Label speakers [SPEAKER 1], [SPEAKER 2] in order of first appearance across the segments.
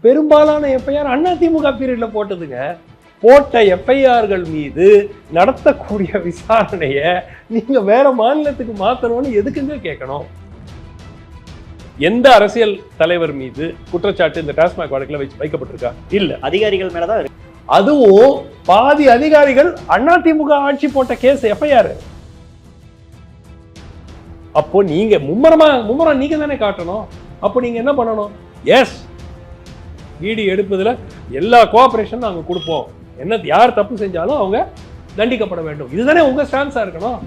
[SPEAKER 1] பெரும்பாலான எஃப்ஐஆர் அதிமுக பீரியட்ல போட்டதுங்க. போட்ட எஃப்ஐஆர்கள் மீது நடத்தக்கூடிய விசாரணைய நீங்க வேற மாநிலத்துக்கு மாத்தணும்னு எதுக்குங்க கேட்கணும்? எந்த அரசியல் தலைவர் மீது குற்றச்சாட்டு இந்த டாஸ்மாக் வழக்குல வைக்கப்பட்டிருக்கா? இல்ல.
[SPEAKER 2] அதிகாரிகள் மேலதான் இருக்கு.
[SPEAKER 1] அதுவும் பாதி அதிகாரிகள் அதிமுக ஆட்சி போட்ட கேஸ் எஃப்ஐஆர். அப்போ நீங்க மும்முரம் நீங்க தானே காட்டணும். அப்போ நீங்க என்ன பண்ணணும்? எஸ், ஈடி எடுப்பதுல எல்லா கோஆபரேஷன் நாங்க கொடுப்போம், என்ன யார் தப்பு செஞ்சாலும் அவங்க தண்டிக்கப்பட வேண்டும், இதுதானே உங்க ஸ்டான்ஸா இருக்கணும்.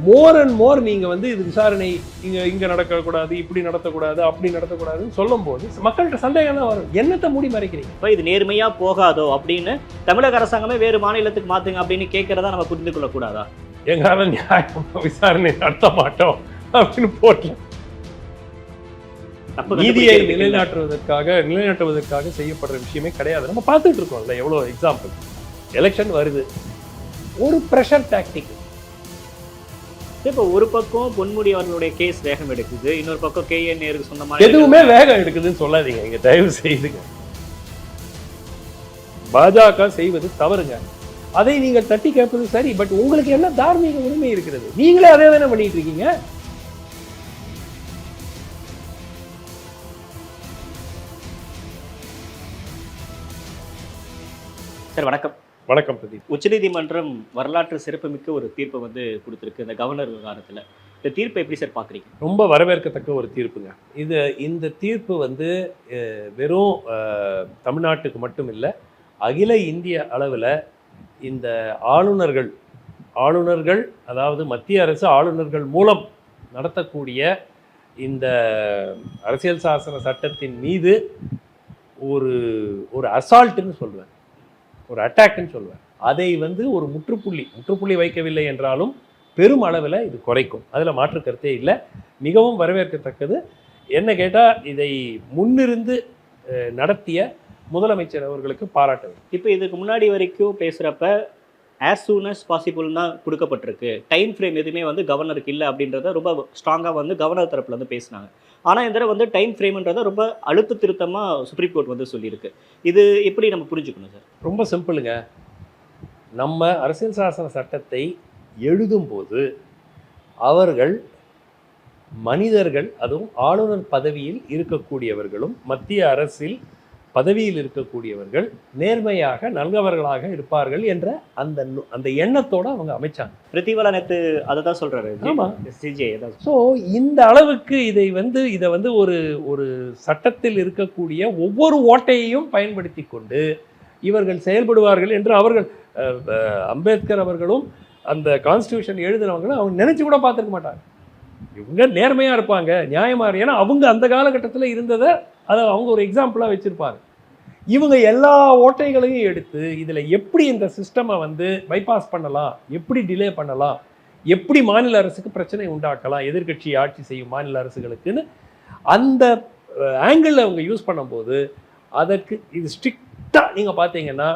[SPEAKER 1] மோர் அண்ட் மோர் நீங்க இது விசாரணை இங்க நடக்கக்கூடாது, இப்படி நடத்தக்கூடாது, அப்படி நடத்தக்கூடாதுன்னு சொல்லும் போது மக்கள்கிட்ட சந்தேகம் தான் வரும். என்னத்தை மூடி மறைக்கிறீங்க?
[SPEAKER 2] இப்போ இது நேர்மையா போகாதோ அப்படின்னு தமிழக அரசாங்கமே வேறு மாநிலத்துக்கு மாத்துங்க அப்படின்னு கேட்கறதா நம்ம புரிந்து கொள்ளக்கூடாதா?
[SPEAKER 1] எங்களால நியாயமான விசாரணை நடத்த மாட்டோம் அப்படின்னு போட்டு நீதியை நிலைநாட்டுவதற்காக செய்யப்படுற விஷயமே கிடையாது. நம்ம பார்த்துட்டு இருக்கோம்ல எவ்வளவு எக்ஸாம்பிள். எலெக்ஷன் வருது, ஒரு பிரஷர் டாக்டிக்.
[SPEAKER 2] இப்போ ஒரு பக்கம் பொன்முடி அவர்களுடைய கேஸ் வேகம் எடுக்குது, இன்னொரு பக்கம் KN நேருக்கு சொன்ன மாதிரி
[SPEAKER 1] எதுவுமே வேகம் எடுக்குதுன்னு சொல்லாதீங்க. இங்க தயவு செய்துங்க, பாஜக செய்வது தவறுங்க. அதை நீங்கள் தட்டி கேட்பது சரி. பட் உங்களுக்கு என்ன தார்மீக உரிமை இருக்கிறது? நீங்களே அதே தானே பண்ணிட்டு இருக்கீங்க.
[SPEAKER 2] சார் வணக்கம்.
[SPEAKER 1] வணக்கம் பிரதீப்.
[SPEAKER 2] உச்சநீதிமன்றம் வரலாற்று சிறப்புமிக்க ஒரு தீர்ப்பை கொடுத்திருக்கு இந்த கவர்னர் விவகாரத்தில். இந்த தீர்ப்பை எப்படி சார் பார்க்குறீங்க?
[SPEAKER 1] ரொம்ப வரவேற்கத்தக்க ஒரு தீர்ப்புங்க. இந்த தீர்ப்பு வெறும் தமிழ்நாட்டுக்கு மட்டும் இல்லை, அகில இந்திய அளவில் இந்த ஆளுநர்கள் அதாவது மத்திய அரசு ஆளுநர்கள் மூலம் நடத்தக்கூடிய இந்த அரசியல் சாசன சட்டத்தின் மீது ஒரு அசால்ட்டுன்னு சொல்லுவேன், ஒரு அட்டாக்னு சொல்லுவேன். அதை ஒரு முற்றுப்புள்ளி வைக்கவில்லை என்றாலும் பெரும் அளவில் இது குறைக்கும், அதில் மாற்று கருத்தே இல்லை. மிகவும் வரவேற்கத்தக்கது. என்ன கேட்டால் இதை முன்னிருந்து நடத்திய முதலமைச்சர் அவர்களுக்கு பாராட்டு.
[SPEAKER 2] இப்போ இதுக்கு முன்னாடி வரைக்கும் பேசுகிறப்ப as soon as possible தான் கொடுக்கப்பட்டிருக்கு, டைம் ஃப்ரேம் எதுவுமே கவர்னருக்கு இல்லை அப்படின்றத ரொம்ப ஸ்ட்ராங்காக கவர்னர் தரப்புல பேசினாங்க. ஆனால் இந்த தடவை டைம் ஃப்ரேம்ன்றதை ரொம்ப அழுத்த திருத்தமாக சுப்ரீம் கோர்ட் சொல்லியிருக்கு. இது எப்படி நம்ம புரிஞ்சுக்கணும் சார்?
[SPEAKER 1] ரொம்ப சிம்பிளுங்க. நம்ம அரசியல் சாசன சட்டத்தை எழுதும்போது அவர்கள் மனிதர்கள், அதுவும் ஆளுநர் பதவியில் இருக்கக்கூடியவர்களும் மத்திய அரசில் பதவியில் இருக்கக்கூடியவர்கள் நேர்மையாக நல்லவர்களாக இருப்பார்கள் என்ற அந்த எண்ணத்தோடு அவங்க அமைச்சாங்க.
[SPEAKER 2] பிரித்திவாலா நேற்று அதை தான் சொல்றாரு.
[SPEAKER 1] ஆமா,
[SPEAKER 2] சிஜே.
[SPEAKER 1] ஸோ இந்த அளவுக்கு இதை ஒரு சட்டத்தில் இருக்கக்கூடிய ஒவ்வொரு ஓட்டையையும் பயன்படுத்தி கொண்டு இவர்கள் செயல்படுவார்கள் என்று அவர்கள் அம்பேத்கர் அவர்களும் அந்த கான்ஸ்டியூஷன் எழுதினவங்களும் அவங்க நினைச்சு கூட பார்த்துருக்க மாட்டாங்க. இவங்க நேர்மையாக இருப்பாங்க, நியாயமாக. ஏன்னா அவங்க அந்த காலகட்டத்தில் இருந்ததை அதை அவங்க ஒரு எக்ஸாம்பிளாக வச்சுருப்பாங்க. இவங்க எல்லா ஓட்டைகளையும் எடுத்து இதில் எப்படி இந்த சிஸ்டமை பைபாஸ் பண்ணலாம், எப்படி டிலே பண்ணலாம், எப்படி மாநில அரசுக்கு பிரச்சனை உண்டாக்கலாம், எதிர்கட்சி ஆட்சி செய்யும் மாநில அரசுகளுக்குன்னு அந்த ஆங்கிளில் அவங்க யூஸ் பண்ணும்போது அதற்கு இது ஸ்ட்ரிக்டாக நீங்கள் பார்த்தீங்கன்னா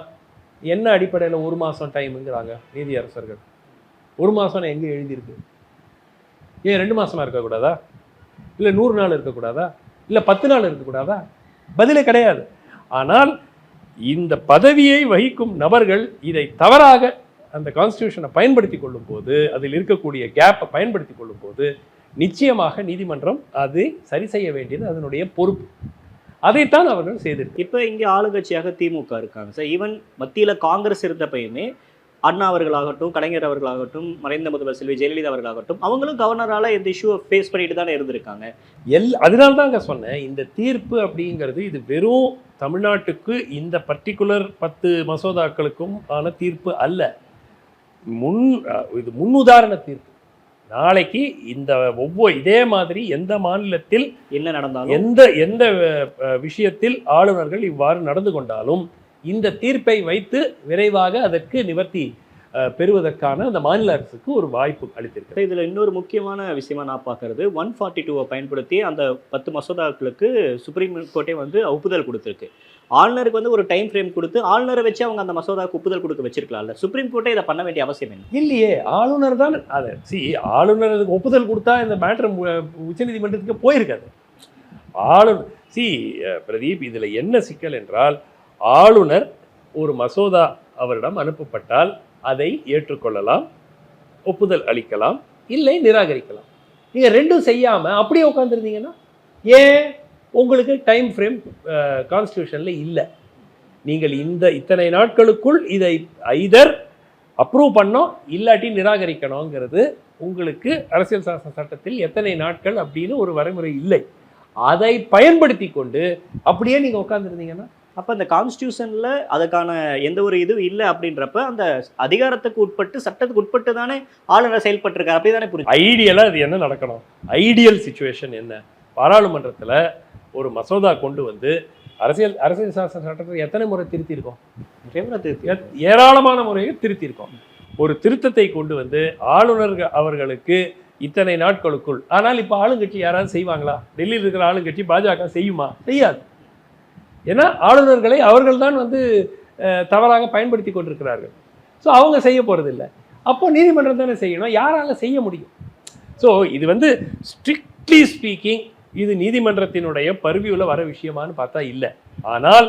[SPEAKER 1] என்ன அடிப்படையில் 1 மாதம் டைமுங்கிறாங்க நீதியரசர்கள். 1 மாதம்னு எங்கே எழுதியிருக்கு? ஏன் 2 மாதமாக இருக்கக்கூடாதா? இல்லை 100 நாள் இருக்கக்கூடாதா? இல்லை 10 நாள் இருக்கக்கூடாதா? பதிலே கிடையாது. ஆனால் இந்த பதவியை வகிக்கும் நபர்கள் இதை தவறாக அந்த கான்ஸ்டியூஷனை பயன்படுத்தி கொள்ளும் போது, அதில் இருக்கக்கூடிய கேப்பை பயன்படுத்தி கொள்ளும் போது நிச்சயமாக நீதிமன்றம் அதை சரி செய்ய வேண்டியது அதனுடைய பொறுப்பு. அதைத்தான் அவர்கள் செய்திருக்கு.
[SPEAKER 2] இப்போ இங்கே ஆளுங்கட்சியாக திமுக இருக்காங்க சார். ஈவன் மத்தியில் காங்கிரஸ் இருந்தப்பயுமே அண்ணா அவர்களாகட்டும், கலைஞர் அவர்களாகட்டும், மறைந்த முதல்வர் செல்வி ஜெயலலிதா அவர்களாகட்டும், அவங்களும் கவர்னரால் இந்த இஷ்யூவை ஃபேஸ் பண்ணிட்டு தானே இருந்திருக்காங்க.
[SPEAKER 1] அதனால தாங்க சொன்னேன், இந்த தீர்ப்பு அப்படிங்கிறது இது வெறும் தமிழ்நாட்டுக்கு இந்த பர்டிகுலர் 10 மசோதாக்களுக்கும் ஆன தீர்ப்பு அல்ல. இது முன்னுதாரண தீர்ப்பு. நாளைக்கு இந்த இதே மாதிரி எந்த மாநிலத்தில்
[SPEAKER 2] என்ன நடந்தாலும்,
[SPEAKER 1] எந்த விஷயத்தில் ஆளுநர்கள் இவ்வாறு நடந்து கொண்டாலும் இந்த தீர்ப்பை வைத்து விரைவாக அதற்கு நிவர்த்தி பெறுவதற்கான அந்த மாநில அரசுக்கு ஒரு வாய்ப்பு அளித்திருக்கு.
[SPEAKER 2] இதில் இன்னொரு முக்கியமான விஷயமா நான் பார்க்கறது, 142 பயன்படுத்தி அந்த 10 மசோதாக்களுக்கு சுப்ரீம் கோர்ட்டே ஒப்புதல் கொடுத்துருக்கு. ஆளுநருக்கு ஒரு டைம் ஃப்ரேம் கொடுத்து ஆளுநரை வச்சு அவங்க அந்த மசோதாவுக்கு ஒப்புதல் கொடுக்க வச்சிருக்கலாம்ல. சுப்ரீம் கோர்ட்டே இதை பண்ண வேண்டிய அவசியம் என்ன?
[SPEAKER 1] இல்லையே, ஆளுநர் தான் அதை ஆளுநருக்கு ஒப்புதல் கொடுத்தா இந்த மேட்டர் உச்சநீதிமன்றத்துக்கு போயிருக்காது. ஆளுநர் பிரதீப், இதில் என்ன சிக்கல் என்றால், ஆளுநர் ஒரு மசோதா அவரிடம் அனுப்பப்பட்டால் அதை ஏற்றுக்கொள்ளலாம், ஒப்புதல் அளிக்கலாம், இல்லை நிராகரிக்கலாம். நீங்கள் ரெண்டும் செய்யாமல் அப்படியே உட்காந்துருந்தீங்கன்னா, ஏன் உங்களுக்கு டைம் ஃப்ரேம் கான்ஸ்டியூஷனில் இல்லை. நீங்கள் இத்தனை நாட்களுக்குள் இதை ஐதர் அப்ரூவ் பண்ணோம் இல்லாட்டி நிராகரிக்கணுங்கிறது உங்களுக்கு அரசியல் சாசன சட்டத்தில் எத்தனை நாட்கள் அப்படின்னு ஒரு வரைமுறை இல்லை. அதை பயன்படுத்தி கொண்டு அப்படியே நீங்கள் உட்காந்துருந்தீங்கன்னா,
[SPEAKER 2] அப்போ இந்த கான்ஸ்டியூஷனில் அதுக்கான எந்த ஒரு இதுவும் இல்லை அப்படின்றப்ப அந்த அதிகாரத்துக்கு உட்பட்டு சட்டத்துக்கு உட்பட்டு தானே ஆளுநர் செயல்பட்டிருக்காரு, அப்படி தானே புரிஞ்சு.
[SPEAKER 1] ஐடியலாக இது என்ன நடக்கணும்? ஐடியல் சிச்சுவேஷன் என்ன? பாராளுமன்றத்தில் ஒரு மசோதா கொண்டு வந்து அரசியல் சாசன சட்டத்தை எத்தனை முறை திருத்தியிருக்கோம்? ஏராளமான முறையில் திருத்தியிருக்கோம். ஒரு திருத்தத்தை கொண்டு வந்து ஆளுநர் அவர்களுக்கு இத்தனை நாட்களுக்குள், ஆனால் இப்போ ஆளுங்கட்சி யாராவது செய்வாங்களா? டெல்லியில் இருக்கிற ஆளுங்கட்சி பாஜக செய்யுமா? செய்யாது. ஏன்னா ஆளுநர்களை அவர்கள் தான் வந்து தவறாக பயன்படுத்தி கொண்டிருக்கிறார்கள். ஸோ அவங்க செய்ய போகிறதில்லை. அப்போ நீதிமன்றம் தானே செய்யணும். யாரால செய்ய முடியும்? ஸோ இது வந்து ஸ்ட்ரிக்ட்லி ஸ்பீக்கிங் இது நீதிமன்றத்தினுடைய பர்வியூவில் வர விஷயமானு பார்த்தா இல்லை. ஆனால்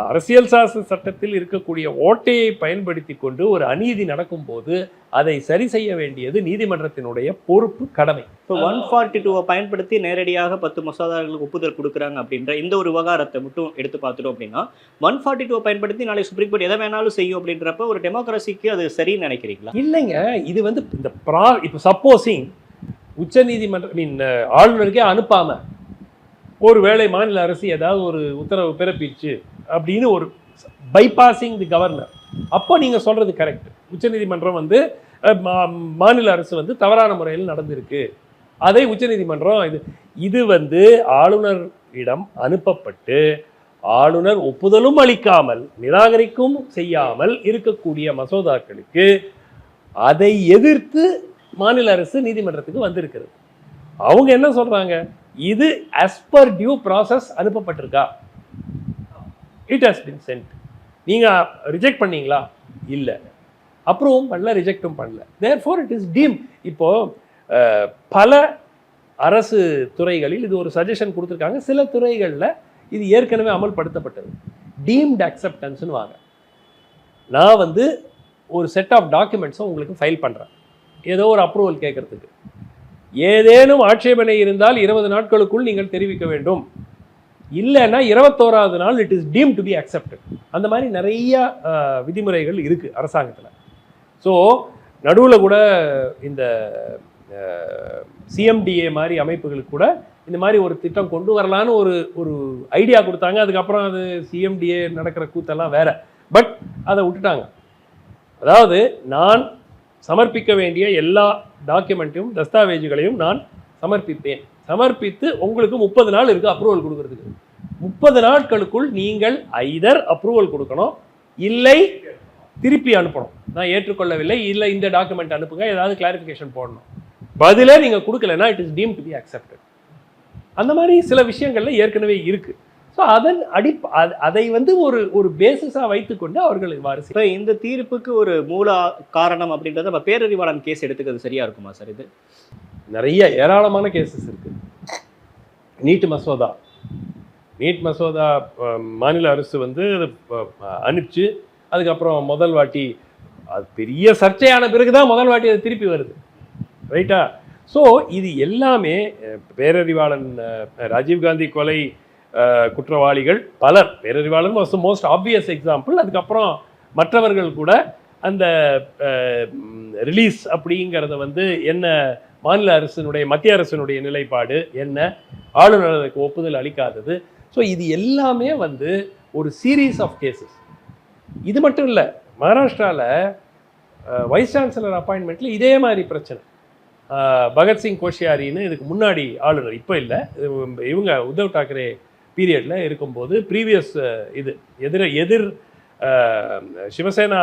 [SPEAKER 1] அரசியல் சாசன சட்டத்தில் இருக்கக்கூடிய ஓட்டையை பயன்படுத்தி கொண்டு ஒரு அநீதி நடக்கும் போது அதை சரி செய்ய வேண்டியது நீதிமன்றத்தினுடைய பொறுப்பு, கடமை.
[SPEAKER 2] இப்போ 142 பயன்படுத்தி நேரடியாக 10 மசோதாக்களுக்கு ஒப்புதல் கொடுக்குறாங்க அப்படின்ற இந்த ஒரு விவகாரத்தை மட்டும் எடுத்து பார்த்துட்டோம் அப்படின்னா, 142 பயன்படுத்தி நாளை சுப்ரீம் கோர்ட் எதை வேணாலும் செய்யும் அப்படின்றப்ப ஒரு டெமோக்ரஸிக்கு அது சரின்னு நினைக்கிறீங்களா?
[SPEAKER 1] இல்லைங்க, இது வந்து இந்த இப்போ சப்போஸிங் உச்ச நீதிமன்ற ஆளுநருக்கே அனுப்பாம ஒருவேளை மாநில அரசு ஏதாவது ஒரு உத்தரவு பிறப்பிச்சு அப்படின்னு ஒரு பைபாசிங் தி கவர்னர், அப்போ நீங்கள் சொல்கிறது கரெக்ட். உச்சநீதிமன்றம் வந்து மாநில அரசு வந்து தவறான முறையில் நடந்திருக்கு, அதை உச்சநீதிமன்றம் இது வந்து ஆளுநரிடம் அனுப்பப்பட்டு ஆளுநர் ஒப்புதலும் அளிக்காமல் நிராகரிக்கும் செய்யாமல் இருக்கக்கூடிய மசோதாக்களுக்கு அதை எதிர்த்து மாநில அரசு நீதிமன்றத்துக்கு வந்திருக்கிறது. அவங்க என்ன சொல்கிறாங்க? இது as per due process அனுப்பப்பட்டிருக்கா? It has been sent. நீங்கள் ரிஜெக்ட் பண்ணீங்களா? இல்லை. அப்ரூவும் பண்ணல, ரிஜெக்டும் பண்ணல. Therefore it is deemed. இப்போது பல அரசு துறைகளில் இது ஒரு சஜஷன் கொடுத்துருக்காங்க. சில துறைகளில் இது ஏற்கனவே அமல்படுத்தப்பட்டது. டீம்டு அக்செப்டன்ஸ்னு வாங்க. நான் வந்து ஒரு செட் ஆஃப் டாக்குமெண்ட்ஸும் உங்களுக்கு ஃபைல் பண்ணுறேன், ஏதோ ஒரு அப்ரூவல் கேட்குறதுக்கு. ஏதேனும் ஆட்சேபனை இருந்தால் 20 நாட்களுக்குள் நீங்கள் தெரிவிக்க வேண்டும், இல்லைன்னா 21வது நாள் it is team to be accepted. அந்த மாதிரி நிறைய விதிமுறைகள் இருக்குது அரசாங்கத்தில். ஸோ நடுவில் கூட இந்த சிஎம்டிஏ மாதிரி அமைப்புகளுக்கு கூட இந்த மாதிரி ஒரு திட்டம் கொண்டு வரலான்னு ஒரு ஐடியா கொடுத்தாங்க. அதுக்கப்புறம் அது சிஎம்டிஏ நடக்கிற கூத்தெல்லாம் வேற, பட் அதை விட்டுட்டாங்க. அதாவது நான் சமர்ப்பிக்க வேண்டிய எல்லா டாக்குமெண்ட்டையும் தஸ்தாவேஜுகளையும் நான் சமர்ப்பிப்பேன். சமர்ப்பித்து உங்களுக்கு 30 நாள் இருக்குது அப்ரூவல் கொடுக்கறதுக்கு. 30 நாட்களுக்குள் நீங்கள் ஐதர் அப்ரூவல் கொடுக்கணும், இல்லை திருப்பி அனுப்பணும். நான் ஏற்றுக்கொள்ளவில்லை, இல்லை இந்த டாக்குமெண்ட் அனுப்புங்க, ஏதாவது கிளாரிஃபிகேஷன் போடணும். பதிலே நீங்கள் கொடுக்கலன்னா it is team to be accepted. அந்த மாதிரி சில விஷயங்கள்ல ஏற்கனவே இருக்குது. ஸோ அதை வந்து ஒரு பேசிஸாக வைத்துக்கொண்டு அவர்கள் இவ்வாறு.
[SPEAKER 2] இப்போ இந்த தீர்ப்புக்கு ஒரு மூல காரணம் அப்படின்றத நம்ம பேரறிவாளன் கேஸ் எடுத்துக்கிறது சரியா இருக்குமா சார்? இது
[SPEAKER 1] நிறைய ஏராளமான கேசஸ் இருக்கு. நீட் மசோதா மாநில அரசு வந்து அனுப்பிச்சு அதுக்கப்புறம் முதல் வாட்டி அது பெரிய சர்ச்சையான பிறகுதான் முதல் வாட்டி அது திருப்பி வருது, ரைட்டா? ஸோ இது எல்லாமே பேரறிவாளன் ராஜீவ்காந்தி கொலை குற்றவாளிகள் பலர், Perarivalan was most obvious example. அதுக்கப்புறம் மற்றவர்கள் கூட அந்த ரிலீஸ் அப்படிங்கிறத வந்து என்ன மாநில அரசினுடைய மத்திய அரசினுடைய நிலைப்பாடு என்ன, ஆளுநருக்கு ஒப்புதல் அளிக்காதது. ஸோ இது எல்லாமே வந்து ஒரு சீரீஸ் ஆஃப் கேசஸ். இது மட்டும் இல்லை, மகாராஷ்டிராவில் வைஸ் சான்சலர் அப்பாயின்மெண்ட்டில் இதே மாதிரி பிரச்சனை. பகத்சிங் கோஷியாரின்னு இதுக்கு முன்னாடி ஆளுநர், இப்போ இல்லை, இவங்க உத்தவ் தாக்கரே பீரியடில் இருக்கும்போது ப்ரீவியஸ் எதிர் சிவசேனா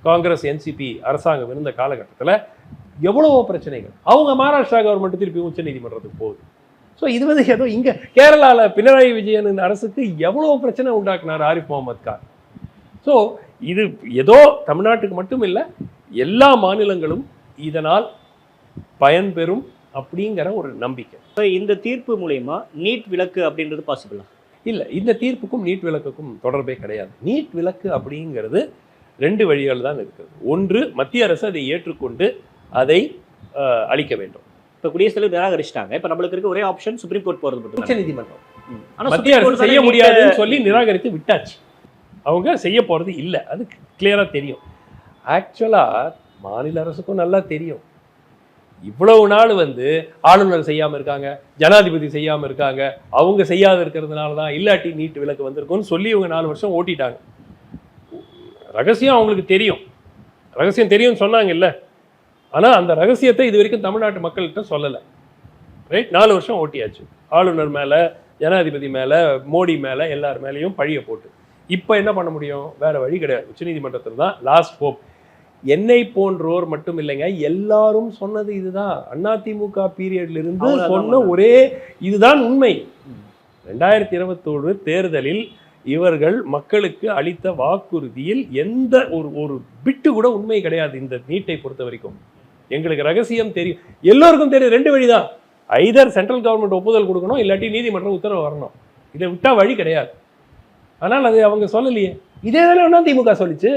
[SPEAKER 1] காங்கிரஸ் என்சிபி அரசாங்கம் இருந்த காலகட்டத்தில் எவ்வளவோ பிரச்சனைகள். அவங்க மகாராஷ்டிரா கவர்மெண்ட் திருப்பி உச்ச நீதிமன்றத்துக்கு போகுது. ஸோ இது வந்து ஏதோ இங்கே கேரளாவில் பினராயி விஜயன் அரசுக்கு எவ்வளோ பிரச்சனை உண்டாக்குனார் ஆரிஃப் முகமது கான். ஸோ இது ஏதோ தமிழ்நாட்டுக்கு மட்டும் இல்லை, எல்லா மாநிலங்களும் இதனால் பயன்பெறும் அப்படிங்கிற ஒரு நம்பிக்கை.
[SPEAKER 2] இப்போ இந்த தீர்ப்பு மூலயமா நீட் விலக்கு அப்படின்றது பாசிபிளா?
[SPEAKER 1] இல்லை, இந்த தீர்ப்புக்கும் நீட் விலக்குக்கும் தொடர்பே கிடையாது. நீட் விலக்கு அப்படிங்கிறது 2 வழிகள் தான் இருக்குது. ஒன்று, மத்திய அரசு அதை ஏற்றுக்கொண்டு அதை அளிக்க வேண்டும்.
[SPEAKER 2] இப்போ குடியரசுத் தலைவர் நிராகரிச்சிட்டாங்க. இப்போ நம்மளுக்கு இருக்க ஒரே ஆப்ஷன் சுப்ரீம் கோர்ட் போகிறது மட்டும்.
[SPEAKER 1] உச்சநீதிமன்றம்
[SPEAKER 2] ஆனால்
[SPEAKER 1] மத்திய அரசு செய்ய முடியாதுன்னு சொல்லி நிராகரித்து விட்டாச்சு. அவங்க செய்ய போகிறது இல்லை, அது கிளியராக தெரியும். ஆக்சுவலாக மாநில அரசுக்கும் நல்லா தெரியும். இவ்வளவு நாள் ஆளுநர் செய்யாமல் இருக்காங்க, ஜனாதிபதி செய்யாமல் இருக்காங்க, அவங்க செய்யாத இருக்கிறதுனால தான் இல்லாட்டி நீட் விலக்கு வந்திருக்கும்னு சொல்லி இவங்க 4 வருஷம் ஓட்டிட்டாங்க. ரகசியம் அவங்களுக்கு தெரியும், ரகசியம் தெரியும்னு சொன்னாங்கல்ல. ஆனால் அந்த ரகசியத்தை இது வரைக்கும் தமிழ்நாட்டு மக்கள்கிட்ட சொல்லலை. ரைட், 4 வருஷம் ஓட்டியாச்சு. ஆளுநர் மேலே, ஜனாதிபதி மேலே, மோடி மேலே, எல்லார் மேலேயும் பழிய போட்டு. இப்போ என்ன பண்ண முடியும்? வேற வழி கிடையாது. உச்சநீதிமன்றத்தில் தான் லாஸ்ட் ஹோப். என்னை போன்றோர் மட்டும் இல்லைங்க, எல்லாரும் சொன்னது இதுதான். அதிமுக பீரியட்ல இருந்து சொன்ன ஒரே இதுதான் உண்மை. 2021 தேர்தலில் இவர்கள் மக்களுக்கு அளித்த வாக்குறுதியில் எந்த ஒரு பிட்டு கூட உண்மை கிடையாது. இந்த நீட்டை பொறுத்த வரைக்கும் எங்களுக்கு ரகசியம் தெரியும், எல்லோருக்கும் தெரியும். 2 வழிதான். ஐதர் சென்ட்ரல் கவர்மெண்ட் ஒப்புதல் கொடுக்கணும், இல்லாட்டி நீதிமன்றம் உத்தரவு வரணும். இதை விட்டா வழி கிடையாது. ஆனால் அது அவங்க சொல்லலையே. இதே தானே திமுக சொல்லிச்சு.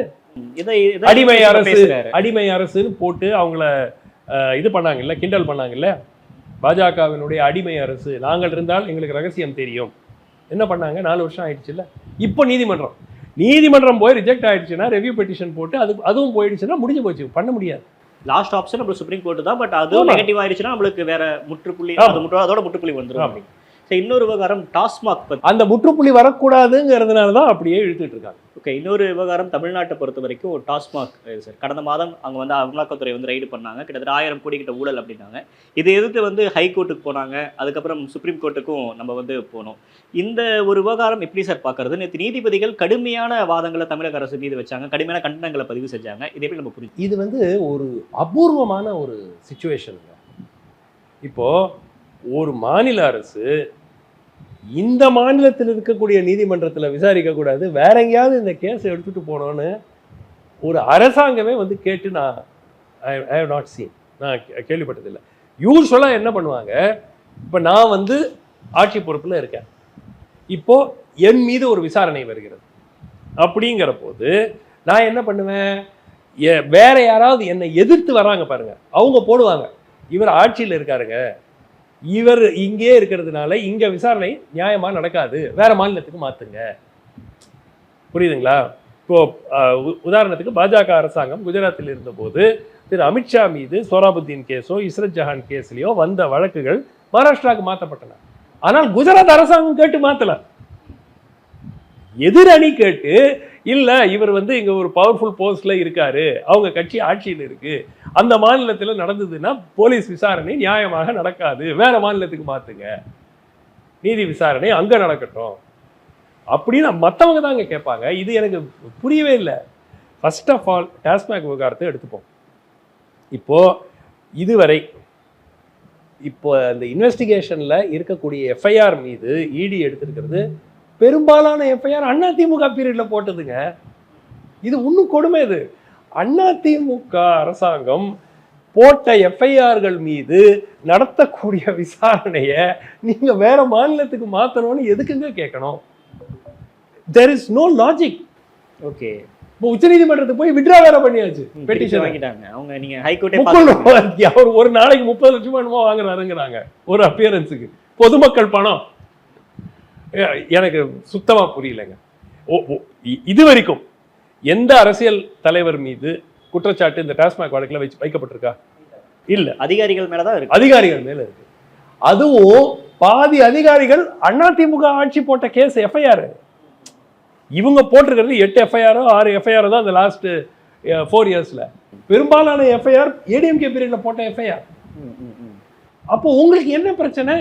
[SPEAKER 1] அடிமை அரசுன்னு போட்டு அவங்கள இது பண்ணாங்கல்ல, கிண்டல் பண்ணாங்கல்ல. பாஜகவினுடைய அடிமை அரசு நாங்கள் இருந்தால் எங்களுக்கு ரகசியம் தெரியும். என்ன பண்ணாங்க? 4 வருஷம் ஆயிடுச்சுல்ல. இப்போ நீதிமன்றம் போய் ரிஜெக்ட் ஆயிடுச்சுன்னா ரெவியூ பெட்டிஷன் போட்டு அதுவும் போயிடுச்சுன்னா முடிஞ்சு போச்சு, பண்ண முடியாது.
[SPEAKER 2] லாஸ்ட் ஆப்ஷன் நம்ம சுப்ரீம் கோர்ட் தான். பட் அதுவும் நெகட்டிவ் ஆயிடுச்சுன்னா நம்மளுக்கு வேற முற்றுப்புள்ளி, அதோட முற்றுப்புள்ளி வந்துடும். இன்னொரு விவகாரம் டாஸ்மாக் பத்தி. அந்த
[SPEAKER 1] முற்றுப்புள்ளி வரக்கூடாதுங்கிறதுனால தான் அப்படியே இழுத்துட்டு இருக்காங்க.
[SPEAKER 2] ஓகே, இன்னொரு விவகாரம் தமிழ்நாட்டை பொறுத்த வரைக்கும் டாஸ்மாக் சார். கடந்த மாதம் அங்கே அமலாக்கத்துறை ரைடு பண்ணாங்க. கிட்டத்தட்ட 1000 கோடி கிட்ட ஊழல் அப்படின்னாங்க. இதை எதிர்த்து ஹைகோர்ட்டுக்கு போனாங்க. அதுக்கப்புறம் சுப்ரீம் கோர்ட்டுக்கும் நம்ம போனோம். இந்த ஒரு விவகாரம் எப்படி சார் பார்க்கறது? நேற்று நீதிபதிகள் கடுமையான வாதங்களை தமிழக அரசு மீது வச்சாங்க, கடுமையான கண்டனங்களை பதிவு செஞ்சாங்க. இதை எப்படி நம்ம புரிஞ்சு?
[SPEAKER 1] இது ஒரு அபூர்வமான ஒரு சிச்சுவேஷனுங்க. இப்போ ஒரு மாநில அரசு இந்த மாநிலத்தில் இருக்கக்கூடிய நீதிமன்றத்தில் விசாரிக்கக்கூடாது, வேற எங்கேயாவது இந்த கேஸை எடுத்துகிட்டு போனோன்னு ஒரு அரசாங்கமே கேட்டு நான் ஐ ஹவ் நாட் சீன், நான் கேள்விப்பட்டதில்லை. யூஸ்வலாக என்ன பண்ணுவாங்க, இப்போ நான் ஆட்சி பொறுப்பில் இருக்கேன், இப்போது என் மீது ஒரு விசாரணை வருகிறது. அப்படிங்கிற போது நான் என்ன பண்ணுவேன், வேற யாராவது என்னை எதிர்த்து வராங்க பாருங்க, அவங்க போடுவாங்க, இவர் ஆட்சியில் இருக்காருங்க, இவர் இங்கே இருக்கிறதுனால இங்க விசாரணை நியாயமா நடக்காது, வேற மாநிலத்துக்கு மாத்துங்க. புரியுதுங்களா? இப்போ உதாரணத்துக்கு பாஜக அரசாங்கம் குஜராத்தில் இருந்தபோது திரு அமித்ஷா மீது சோராபுத்தீன் கேஸோ இஸ்ரத் ஜஹான் கேஸ்லயோ வந்த வழக்குகள் மகாராஷ்டிராவுக்கு மாற்றப்பட்டன. ஆனால் குஜராத் அரசாங்கம் கேட்டு மாத்தல, எதிரணி கேட்டு இல்ல இவர் இங்க ஒரு பவர்ஃபுல் போஸ்ட்ல இருக்காரு, அவங்க கட்சி ஆட்சியில் இருக்கு, அந்த மாநிலத்தில் நடந்ததுன்னா போலீஸ் விசாரணை நியாயமாக நடக்காது, வேற மாநிலத்துக்கு மாத்துங்க, நீதி விசாரணை அங்க நடக்கட்டும் அப்படின்னு மற்றவங்க தாங்க கேட்பாங்க. இது எனக்கு புரியவே இல்லை. ஃபர்ஸ்ட் ஆஃப் ஆல் டாஸ்மாக் விவகாரத்தை எடுத்துப்போம். இப்போ இதுவரை இப்போ அந்த இன்வெஸ்டிகேஷன்ல இருக்கக்கூடிய எஃப்ஐஆர் மீது இடி எடுத்திருக்கிறது பெரும்பாலான எஃப்ஐஆர் அதிமுக பீரியட்ல போட்டதுங்க. இது இன்னும் கொடுமை. இது அதிமுக அரசாங்கம் போட்ட எஃப்ஐஆர்கள் மீது நடத்தக்கூடிய விசாரணைய நீங்க வேற மாநிலத்துக்கு மாத்தணும்னு எதுக்குங்க கேட்கணும்? there is no logic.
[SPEAKER 2] Okay,
[SPEAKER 1] இப்போ உச்சநீதிமன்றத்துக்கு போய் விட்ரா வேற பண்ணியாச்சு, பெட்டிஷன் வாங்கிட்டாங்க
[SPEAKER 2] அவங்க. நீங்க ஹைகோர்ட்டே
[SPEAKER 1] அவர் ஒரு நாளைக்கு 30 லட்சம் என்னமோ வாங்குறாருங்கிறாங்க ஒரு அப்பியரன்ஸுக்கு. பொதுமக்கள் பணம். எனக்கு சுத்தமா புரியலைங்க. இது வரைக்கும் எந்த அரசியல் தலைவர் மீது குற்றச்சாட்டு இந்த டாஸ்மாக் வழக்குல வைக்கப்பட்டிருக்கா? இல்ல.
[SPEAKER 2] அதிகாரிகள் மேலதான் இருக்கு.
[SPEAKER 1] அதிகாரிகள் மேல இருக்கு. அதுவும் பாதி அதிகாரிகள் அதிமுக ஆட்சி போட்ட கேஸ் எஃப்ஐஆர். இவங்க போட்டிருக்கிறது 8 எஃப்ஐஆரோ 6 எஃப்ஐஆரோ தான் இந்த லாஸ்ட் 4 இயர்ஸ்ல. பெரும்பாலான எஃப்ஐஆர் ஏடிஎம்கே பீரியட்ல போட்ட எஃப்ஐஆர். அப்போ உங்களுக்கு என்ன பிரச்சனை?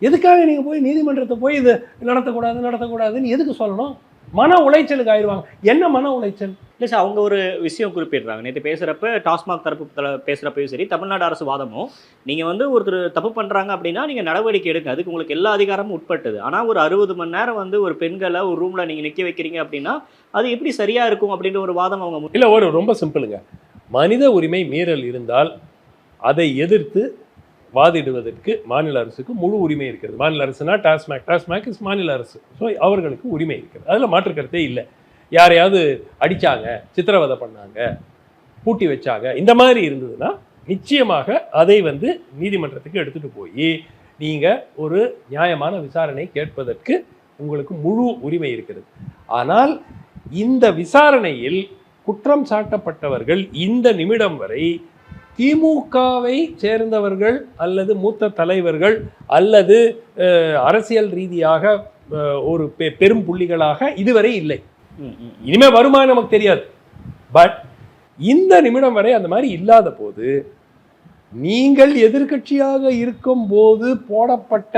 [SPEAKER 1] எதுக்காக நீங்க போய் நீதிமன்றத்தை போய் இது நடத்தக்கூடாதுன்னு எதுக்கு சொல்லணும்? மன உளைச்சலுக்கு ஆயிடுவாங்க. என்ன மன உளைச்சல்?
[SPEAKER 2] இல்லை சார், அவங்க ஒரு விஷயம் குறிப்பிடுறாங்க. நேற்று பேசுகிறப்ப டாஸ்மாக் தரப்பு பேசுகிறப்பையும் சரி, தமிழ்நாடு அரசு வாதமும், நீங்கள் ஒருத்தர் தப்பு பண்ணுறாங்க அப்படின்னா நீங்கள் நடவடிக்கை எடுங்க, அதுக்கு உங்களுக்கு எல்லா அதிகாரமும் உட்பட்டது. ஆனால் ஒரு 60 மணி நேரம் ஒரு பெண்களை ஒரு ரூமில் நீங்கள் நிற்க வைக்கிறீங்க அப்படின்னா அது எப்படி சரியாக இருக்கும் அப்படின்ற ஒரு வாதம் அவங்க.
[SPEAKER 1] இல்லை, ரொம்ப சிம்பிளுங்க. மனித உரிமை மீறல் இருந்தால் அதை எதிர்த்து வாதிடுவதற்கு மாநில அரசுக்கு முழு உரிமை இருக்கிறது. மாநில அரசுனா டாஸ்மாக் இஸ் மாநில அரசு. ஸோ அவர்களுக்கு உரிமை இருக்கிறது, அதில் மாற்று கருத்தே இல்லை. யாரையாவது அடித்தாங்க, சித்திரவதை பண்ணாங்க, பூட்டி வச்சாங்க, இந்த மாதிரி இருந்ததுன்னா நிச்சயமாக அதை வந்து நீதிமன்றத்துக்கு எடுத்துகிட்டு போய் நீங்கள் ஒரு நியாயமான விசாரணை கேட்பதற்கு உங்களுக்கு முழு உரிமை இருக்கிறது. ஆனால் இந்த விசாரணையில் குற்றம் சாட்டப்பட்டவர்கள் இந்த நிமிடம் வரை திமுகவை சேர்ந்தவர்கள் அல்லது மூத்த தலைவர்கள் அல்லது அரசியல் ரீதியாக ஒரு பெரும் புள்ளிகளாக இதுவரை இல்லை. இனிமே வருமா நமக்கு தெரியாது. பட் இந்த நிமிடம் வரை அந்த மாதிரி இல்லாத போது, நீங்கள் எதிர்க்கட்சியாக இருக்கும் போது போடப்பட்ட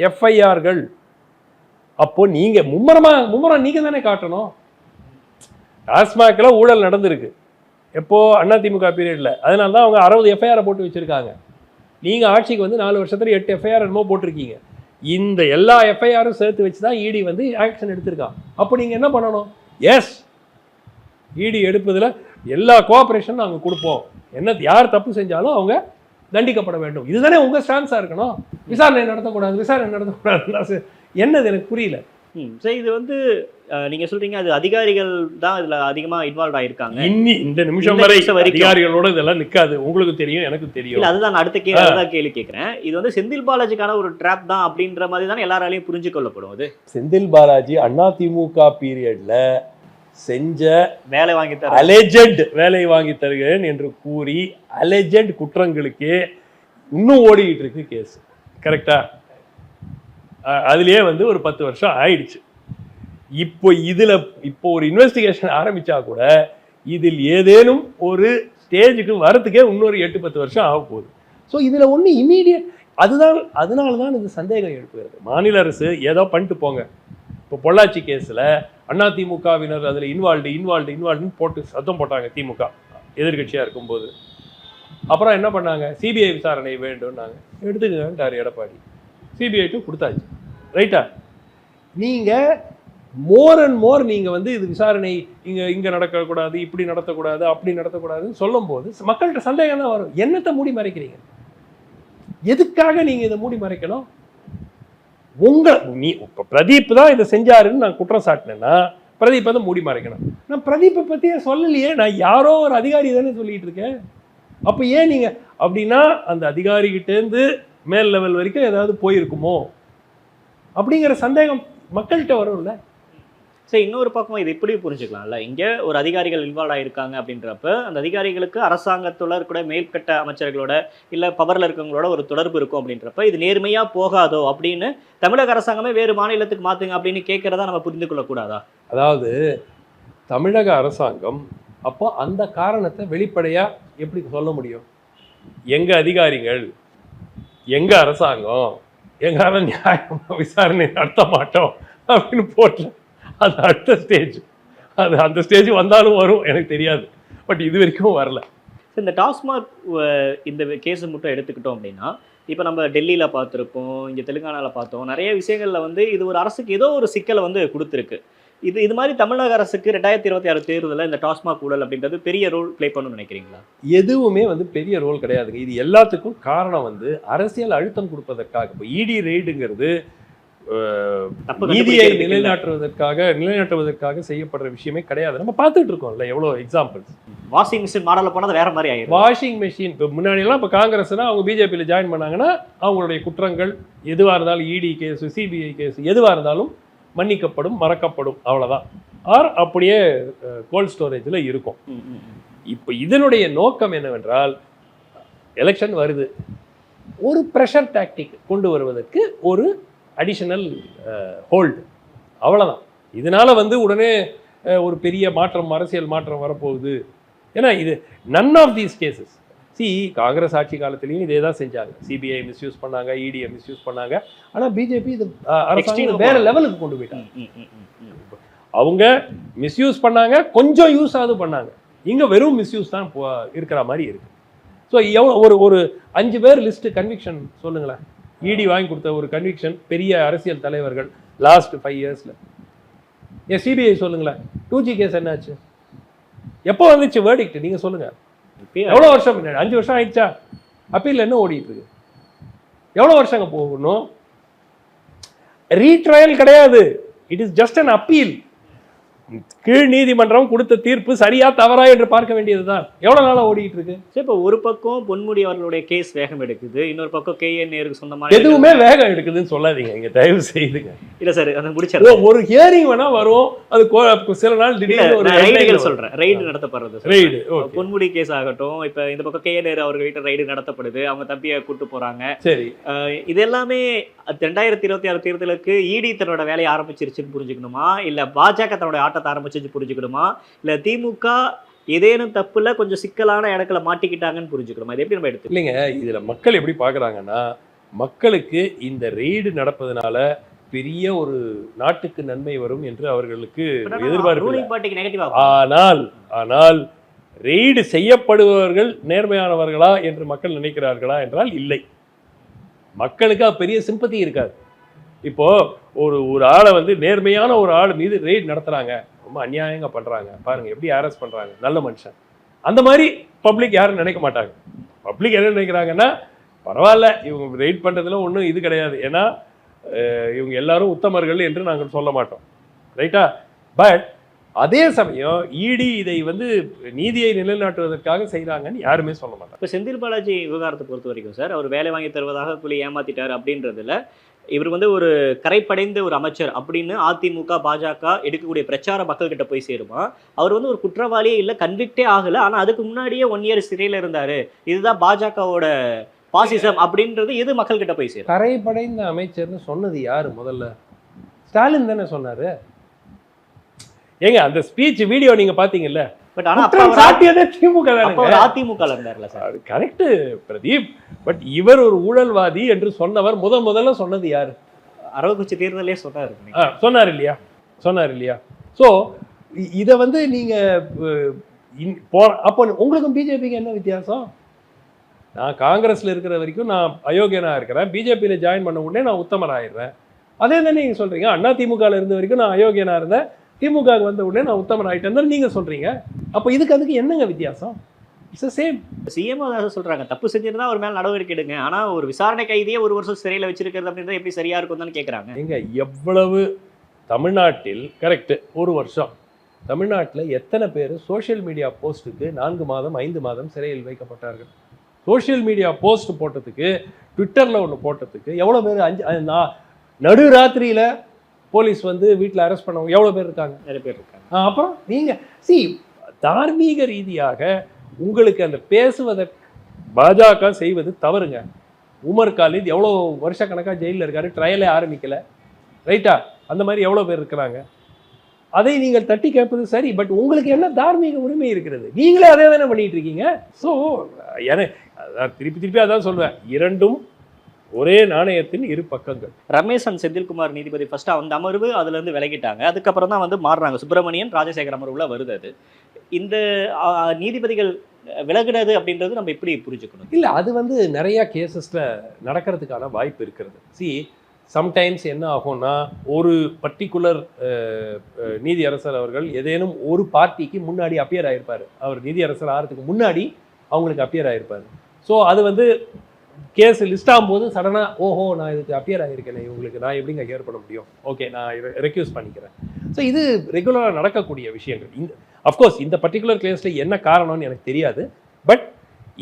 [SPEAKER 1] எஃப்ஐஆர்கள், அப்போ நீங்க மும்முரம் நீங்க தானே காட்டணும். டாஸ்மாக்ல ஊழல் நடந்திருக்கு எப்போ அதிமுக பீரியட்ல, அதனால தான் அவங்க 60 எஃப்ஐஆரை போட்டு வச்சிருக்காங்க. நீங்க ஆட்சிக்கு வந்து 4 வருஷத்துல 8 எஃப்ஐஆர் என்னமோ போட்டிருக்கீங்க. இந்த எல்லா எஃப்ஐஆரும் சேர்த்து வச்சு தான் இடி வந்து ஆக்ஷன் எடுத்திருக்காங்க. அப்போ நீங்க என்ன பண்ணணும்? எஸ், இடி எடுப்பதில் எல்லா கோஆப்ரேஷன் நாங்கள் கொடுப்போம், என்ன யார் தப்பு செஞ்சாலும் அவங்க தண்டிக்கப்பட வேண்டும், இதுதானே உங்க ஸ்டான்ஸா இருக்கணும். விசாரணை நடத்தக்கூடாது என்னது எனக்கு புரியல.
[SPEAKER 2] சரி, இது வந்து நீங்க சொல்றீங்க அது அதிகாரிகள் தான் இதுல அதிகமா இன்வால்வ் ஆயிருக்காங்க.
[SPEAKER 1] இந்த நிமிஷம் வரை அதிகாரிகளோட இதெல்லாம் நிக்காது. உங்களுக்கு தெரியும், எனக்கு தெரியும்.
[SPEAKER 2] இல்ல, அதுதான் அடுத்த கேள்வி கேட்கிறேன். இது வந்து செந்தில் பாலாஜிக்கான ஒரு ட்ராப் தான் அப்படின்ற மாதிரி தான் எல்லாராலையும் புரிஞ்சு கொள்ளப்படும். அது செந்தில்
[SPEAKER 1] பாலாஜி அதிமுக பீரியட்ல செஞ்ச
[SPEAKER 2] வேலை வாங்கி தர
[SPEAKER 1] அலெஜெண்ட் வேலை வாங்கி தருகிறேன் என்று கூறி அலெஜெண்ட் குற்றங்களுக்கு இன்னும் ஓடிக்கிட்டு இருக்கு கேஸ். கரெக்டா? அதுலயே வந்து ஒரு 10 வருஷம் ஆயிடுச்சு. இப்போ ஒரு இன்வெஸ்டிகேஷன் ஆரம்பிச்சா கூட இதில் ஏதேனும் ஒரு ஸ்டேஜுக்கு வரத்துக்கே இன்னொரு 8-10 வருஷம் ஆக போகுது. ஸோ இதுல ஒண்ணு இமீடியட், அதனாலதான் இது சந்தேகம் எழுப்புகிறது. மாநில அரசு ஏதோ பண்ணிட்டு போங்க. இப்போ பொள்ளாச்சி கேஸ்ல அதிமுகவினர் அதில் இன்வால்வ்டுன்னு போட்டு சத்தம் போட்டாங்க திமுக எதிர்கட்சியா இருக்கும்போது. அப்புறம் என்ன பண்ணாங்க? சிபிஐ விசாரணை வேண்டும்னாங்க. எடுத்துக்கிட்டாரு எடப்பாடி, சிபிஐட்டு கொடுத்தாச்சு. ரைட்டா? நீங்க மோர் அண்ட் மோர் நீங்க வந்து இது விசாரணை இங்க நடக்கக்கூடாது, இப்படி நடத்தக்கூடாது, அப்படி நடத்தக்கூடாதுன்னு சொல்லும் போது மக்கள்கிட்ட சந்தேகம் தான் வரும். என்னத்தை மூடி மறைக்கிறீங்க? எதுக்காக நீங்க இதை மூடி மறைக்கணும்? பிரதீப் தான் இதை செஞ்சாருன்னு நான் குற்றம் சாட்டினேன்னா பிரதீப்பை தான் மூடி மறைக்கணும். நான் பிரதீப்பை பத்தியே சொல்லலையே, நான் யாரோ ஒரு அதிகாரி தானே சொல்லிட்டு இருக்கேன். அப்ப ஏன் நீங்க அப்படின்னா அந்த அதிகாரிகிட்டேருந்து மேல் லெவல் வரைக்கும் ஏதாவது போயிருக்குமோ அப்படிங்கிற சந்தேகம் மக்கள்கிட்ட வரும்ல.
[SPEAKER 2] சரி, இன்னொரு பக்கம் இது எப்படி புரிஞ்சுக்கலாம்ல, இங்கே ஒரு அதிகாரிகள் இன்வால்வ் ஆகிருக்காங்க அப்படின்றப்ப அந்த அதிகாரிகளுக்கு அரசாங்கத்தோட கூட மேல்கட்ட அமைச்சர்களோட இல்லை பவரில் இருக்கவங்களோட ஒரு தொடர்பு இருக்கும் அப்படின்றப்ப இது நேர்மையாக போகாதோ அப்படின்னு தமிழக அரசாங்கமே வேறு மாநிலத்துக்கு மாற்றுங்க அப்படின்னு கேட்குறதா நம்ம புரிந்து கொள்ளக்கூடாதா?
[SPEAKER 1] அதாவது தமிழக அரசாங்கம் அப்போ அந்த காரணத்தை வெளிப்படையாக எப்படி சொல்ல முடியும்? எங்கள் அதிகாரிகள், எங்கள் அரசாங்கம், எங்களால் நியாயமாக விசாரணை நடத்த மாட்டோம் அப்படின்னு போட்டல. அது அடுத்த ஸ்டேஜ். அந்த ஸ்டேஜ் வந்தாலும் வரும், எனக்கு தெரியாது. பட் இது வரைக்கும் வரல.
[SPEAKER 2] இந்த டாஸ்மாக் இந்த கேஸை மட்டும் எடுத்துக்கிட்டோம் அப்படின்னா, இப்போ நம்ம டெல்லியில் பார்த்துருப்போம், இங்கே தெலுங்கானாவில் பார்த்தோம், நிறைய விஷயங்களில் வந்து இது ஒரு அரசுக்கு ஏதோ ஒரு சிக்கலை வந்து கொடுத்துருக்கு. இது மாதிரி தமிழக அரசுக்கு 2026 தேர்தலில் இந்த டாஸ்மாக் ஊழல் அப்படின்றது பெரிய ரோல் ப்ளே பண்ணணும்னு நினைக்கிறீங்களா?
[SPEAKER 1] எதுவுமே வந்து பெரிய ரோல் கிடையாதுங்க. இது எல்லாத்துக்கும் காரணம் வந்து அரசியல் அழுத்தம் கொடுப்பதற்காக. இப்போ இடி ரெய்டுங்கிறது நீதியை நிலைநாட்டுவதற்காக செய்யப்படுற விஷயமே கிடையாது. நம்ம பார்த்துட்டு இருக்கோம்ல எவ்வளோ எக்ஸாம்பிள்ஸ்.
[SPEAKER 2] வாஷிங் மிஷின் மாடலில் போனது வேற மாதிரி ஆயிடும்.
[SPEAKER 1] வாஷிங் மிஷின் இப்போ முன்னாடியெல்லாம் இப்போ காங்கிரஸ்னா அவங்க பிஜேபியில் ஜாயின் பண்ணாங்கன்னா அவங்களுடைய குற்றங்கள் எதுவாக இருந்தாலும், இடி கேஸு, சிபிஐ கேஸு எதுவாக இருந்தாலும் மன்னிக்கப்படும், மறக்கப்படும், அவ்வளோதான். ஆர் அப்படியே கோல்ட் ஸ்டோரேஜில் இருக்கும். இப்போ இதனுடைய நோக்கம் என்னவென்றால், எலெக்ஷன் வருது, ஒரு ப்ரெஷர் டாக்டிக் கொண்டு வருவதற்கு ஒரு அடிஷனல் ஹோல்டு, அவ்வளோதான். இதனால வந்து உடனே ஒரு பெரிய மாற்றம், அரசியல் மாற்றம் வரப்போகுது. ஏன்னா இது none of these cases. Congress ஆட்சி காலத்திலையும் இதே தான் செஞ்சாங்க. சிபிஐ மிஸ்யூஸ் பண்ணாங்க, இடியை மிஸ்யூஸ் பண்ணாங்க. ஆனால் பிஜேபி இது அரசாங்கம் வேற லெவலுக்கு கொண்டு போயிட்டாங்க. அவங்க மிஸ்யூஸ் கொஞ்சம் யூஸ் ஆகுது பண்ணாங்க. இங்கே வெறும் மிஸ்யூஸ் தான் இருக்கிற மாதிரி இருக்கு. ஸோ ஒரு 5 பேர் லிஸ்ட் கன்விக்ஷன் சொல்லுங்களேன். இடி வாங்கி கொடுத்த ஒரு கன்விக்ஷன் பெரிய அரசியல் தலைவர்கள் லாஸ்ட் 5 இயர்ஸ்ல. சிபிஐ சொல்லுங்களேன். 2G கேஸ் என்னாச்சு? எப்போ வந்துச்சு வேர்டிக்ட்? நீங்க சொல்லுங்க. எவ்வளோ வருஷம் முன்னாடி? 5 வருஷம் ஆயிடுச்சா? அப்பீல் என்ன ஓடிட்டு இருக்கு? எவ்வளோ வருஷங்க போகணும்? ரீட்ரையல் கிடையாது, it is just an appeal. கீழ் நீதிமன்றம் கொடுத்த தீர்ப்பு சரியா தவறா என்று பார்க்க வேண்டியதுதான். எவ்வளவு நாளா ஓடிட்டு இருக்கு?
[SPEAKER 2] சரி, இப்போ ஒரு பக்கம் பொன்முடி அவர்களுடைய கேஸ் வேகம் எடுக்குது, இன்னொரு பக்கம் KN நேருக்கு சொந்தமான
[SPEAKER 1] எதுவுமே வேகம் எடுக்குதுன்னு சொல்லாதீங்க இங்க, தயவு செய்துங்க.
[SPEAKER 2] இல்ல சார், அதை முடிச்சிடறேன்.
[SPEAKER 1] ஒரு ஹியரிங் வேணா வரும், அது சில நாள் திடீர்னு ஒரு
[SPEAKER 2] ரைடுகள் சொல்றேன், ரைடு நடத்தப்படுறது.
[SPEAKER 1] ரைடு
[SPEAKER 2] பொன்முடி கேஸ் ஆகட்டும், இப்ப இந்த பக்கம் KN நேரு அவர்கள் வீட்டு ரைடு நடத்தப்படுது, அவங்க தம்பியை கூட்டு போறாங்க.
[SPEAKER 1] சரி,
[SPEAKER 2] இது எல்லாமே 2026 தேர்தலுக்கு ED தன்னோட வேலையை ஆரம்பிச்சிருச்சுன்னு புரிஞ்சுக்கணுமா, இல்ல பாஜக தன்னோட ஆட்டத்தை ஆரம்பிச்சு புரிஞ்சுக்கணுமா, இல்ல திமுக ஏதேனும் தப்புல கொஞ்சம் சிக்கலான இடத்துல மாட்டிக்கிட்டாங்கன்னு புரிஞ்சுக்கணுமா? இது எப்படி நம்ம எடுத்து
[SPEAKER 1] இல்லைங்க. இதுல மக்கள் எப்படி பாக்குறாங்கன்னா, மக்களுக்கு இந்த ரெய்டு நடப்பதனால பெரிய ஒரு நாட்டுக்கு நன்மை வரும் என்று அவர்களுக்கு எதிர்பார்ப்பு. ஆனால் ரெய்டு செய்யப்படுபவர்கள் நேர்மையானவர்களா என்று மக்கள் நினைக்கிறார்களா என்றால் இல்லை. மக்களுக்கு பெரிய சிம்பத்தி இருக்காது. இப்போ ஒரு ஆளை வந்து நேர்மையான ஒரு ஆள் மீது ரெய்டு நடத்துறாங்க, ரொம்ப அநியாயங்க பண்றாங்க, பாருங்க எப்படி அரெஸ்ட் பண்றாங்க, நல்ல மனுஷன், அந்த மாதிரி பப்ளிக் யாரும் நினைக்க மாட்டாங்க. பப்ளிக் என்ன நினைக்கிறாங்கன்னா, பரவாயில்ல இவங்க ரெய்ட் பண்றதுல ஒன்றும் இது கிடையாது, ஏன்னா இவங்க எல்லாரும் உத்தமர்கள் என்று நாங்கள் சொல்ல மாட்டோம், ரைட்டா? பட் அதே சமயம் இடி இதை வந்து நீதியை நிலைநாட்டுவதற்காக செய்கிறாங்கன்னு யாருமே சொல்ல மாட்டாங்க.
[SPEAKER 2] இப்போ செந்தில் பாலாஜி விவகாரத்தை பொறுத்த வரைக்கும் சார், அவர் வேலை வாங்கி தருவதாக சொல்லி ஏமாத்திட்டார் அப்படின்றதுல இவர் வந்து ஒரு கரைப்படைந்த ஒரு அமைச்சர் அப்படின்னு அதிமுக பாஜக எடுக்கக்கூடிய பிரச்சார மக்கள்கிட்ட போய் சேருமா? அவர் வந்து ஒரு குற்றவாளியே இல்லை, கன்விக்டே ஆகலை, ஆனால் அதுக்கு முன்னாடியே 1 year சிறையில் இருந்தார், இதுதான் பாஜகவோட பாசிசம் அப்படின்றது எது மக்கள்கிட்ட போய் சேரும்?
[SPEAKER 1] கரைப்படைந்த அமைச்சர்னு சொன்னது யாரு? முதல்ல ஸ்டாலின் தானே சொன்னாரு. ஏங்க அந்த ஸ்பீச் வீடியோ நீங்க பாத்தீங்கல்ல?
[SPEAKER 2] பட் ஆனா அதிமுக இருந்தார்ல சார்.
[SPEAKER 1] கரெக்ட் பிரதீப். பட் இவர் ஒரு ஊழல்வாதி என்று சொன்னவர் முதல்ல சொன்னது யாரு?
[SPEAKER 2] அரவக்குறிச்சி தேர்தலே
[SPEAKER 1] சொன்னார் இல்லையா? ஸோ இதை வந்து நீங்க அப்போ உங்களுக்கும் பிஜேபிக்கு என்ன வித்தியாசம்? நான் காங்கிரஸ்ல இருக்கிற வரைக்கும் நான் அயோக்கியனா இருக்கிறேன், பிஜேபியில ஜாயின் பண்ண உடனே நான் உத்தமர் ஆயிடுறேன். அதே தானே நீங்க சொல்றீங்க. அண்ணா திமுகல இருந்த வரைக்கும் நான் அயோக்கியனா இருந்தேன், திமுக வந்த உடனே நான் உத்தமன் ஆயிட்டேன் நீங்க சொல்றீங்க. அப்போ அதுக்கு என்னங்க வித்தியாசம்? It's same.
[SPEAKER 2] சிஎம் சொல்றாங்க, தப்பு செஞ்சிருந்தா ஒரு மேல நடவடிக்கை எடுங்க, ஆனா ஒரு விசாரணை கைதியே 1 வருஷம் சிறையில் வச்சிருக்கிறது அப்படின்றது எப்படி சரியா இருக்கும் தான் கேட்கறாங்க.
[SPEAKER 1] எங்க எவ்வளவு தமிழ்நாட்டில் கரெக்ட் 1 வருஷம் தமிழ்நாட்டில் எத்தனை பேர் சோஷியல் மீடியா போஸ்ட்டுக்கு 4 மாதம் 5 மாதம் சிறையில் வைக்கப்பட்டார்கள்? சோஷியல் மீடியா போஸ்ட் போட்டதுக்கு, ட்விட்டரில் ஒன்று போட்டதுக்கு எவ்வளோ பேர்? நடு ராத்திரியில் போலீஸ் வந்து வீட்டில் அரெஸ்ட் பண்ணவங்க எவ்வளோ பேர் இருக்காங்க?
[SPEAKER 2] நிறைய பேர் இருக்காங்க.
[SPEAKER 1] அப்புறம் நீங்கள் தார்மீக ரீதியாக உங்களுக்கு அந்த பேசுவதற்கு பாஜக செய்வது தவறுங்க. உமர் காலித் எவ்வளோ வருஷக்கணக்காக ஜெயிலில் இருக்காரு, ட்ரையலே ஆரம்பிக்கலை, ரைட்டா? அந்த மாதிரி எவ்வளோ பேர் இருக்கிறாங்க. அதை நீங்கள் தட்டி கேட்பது சரி, பட் உங்களுக்கு என்ன தார்மீக உரிமை இருக்கிறது? நீங்களே அதே தானே பண்ணிட்டு இருக்கீங்க. ஸோ திருப்பி அதான் சொல்லுவேன், இரண்டும் ஒரே நாணயத்தின் 2 பக்கங்கள்.
[SPEAKER 2] ரமேஷ் அண்ட் செந்தில்குமார் நீதிபதி ஃபர்ஸ்ட் அந்த அமர்வு அதுல இருந்து விலகிட்டாங்க, அதுக்கப்புறம் தான் வந்து மாறுறாங்க, சுப்பிரமணியன் ராஜசேகர் அமர்வுல வருது. அது இந்த நீதிபதிகள் விலகினது அப்படின்றது நம்ம எப்படி புரிஞ்சுக்கணும்?
[SPEAKER 1] இல்லை, அது வந்து நிறைய கேசஸ்ல நடக்கிறதுக்கான வாய்ப்பு இருக்கிறது. சம்டைம்ஸ் என்ன ஆகும்னா, ஒரு பர்டிகுலர் நீதியரசர் அவர்கள் ஏதேனும் ஒரு பார்ட்டிக்கு முன்னாடி அப்பியர் ஆகிருப்பார், அவர் நீதியரசர் ஆகிறதுக்கு முன்னாடி அவங்களுக்கு அப்பியர் ஆகிருப்பார். ஸோ அது வந்து கேஸ் லிஸ்ட் ஆகும்போது சடனாக ஓஹோ நான் இதுக்கு அப்பியர் ஆகியிருக்கேன், இவங்களுக்கு நான் எப்படிங்க ஹியர் பண்ண முடியும், ஓகே நான் ரெக்யூஸ் பண்ணிக்கிறேன். ஸோ இது ரெகுலராக நடக்கக்கூடிய விஷயங்கள். அஃப்கோர்ஸ் இந்த பர்டிகுலர் கேஸில் என்ன காரணம்னு எனக்கு தெரியாது, பட்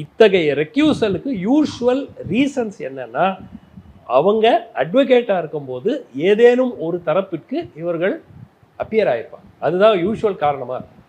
[SPEAKER 1] இத்தகைய ரெக்யூசலுக்கு யூஷுவல் ரீசன்ஸ் என்னன்னா, அவங்க அட்வொகேட்டாக இருக்கும்போது ஏதேனும் ஒரு தரப்பிற்கு இவர்கள் அப்பியர் ஆகிருப்பாங்க, அதுதான் யூஷுவல் காரணமாக இருக்கும்.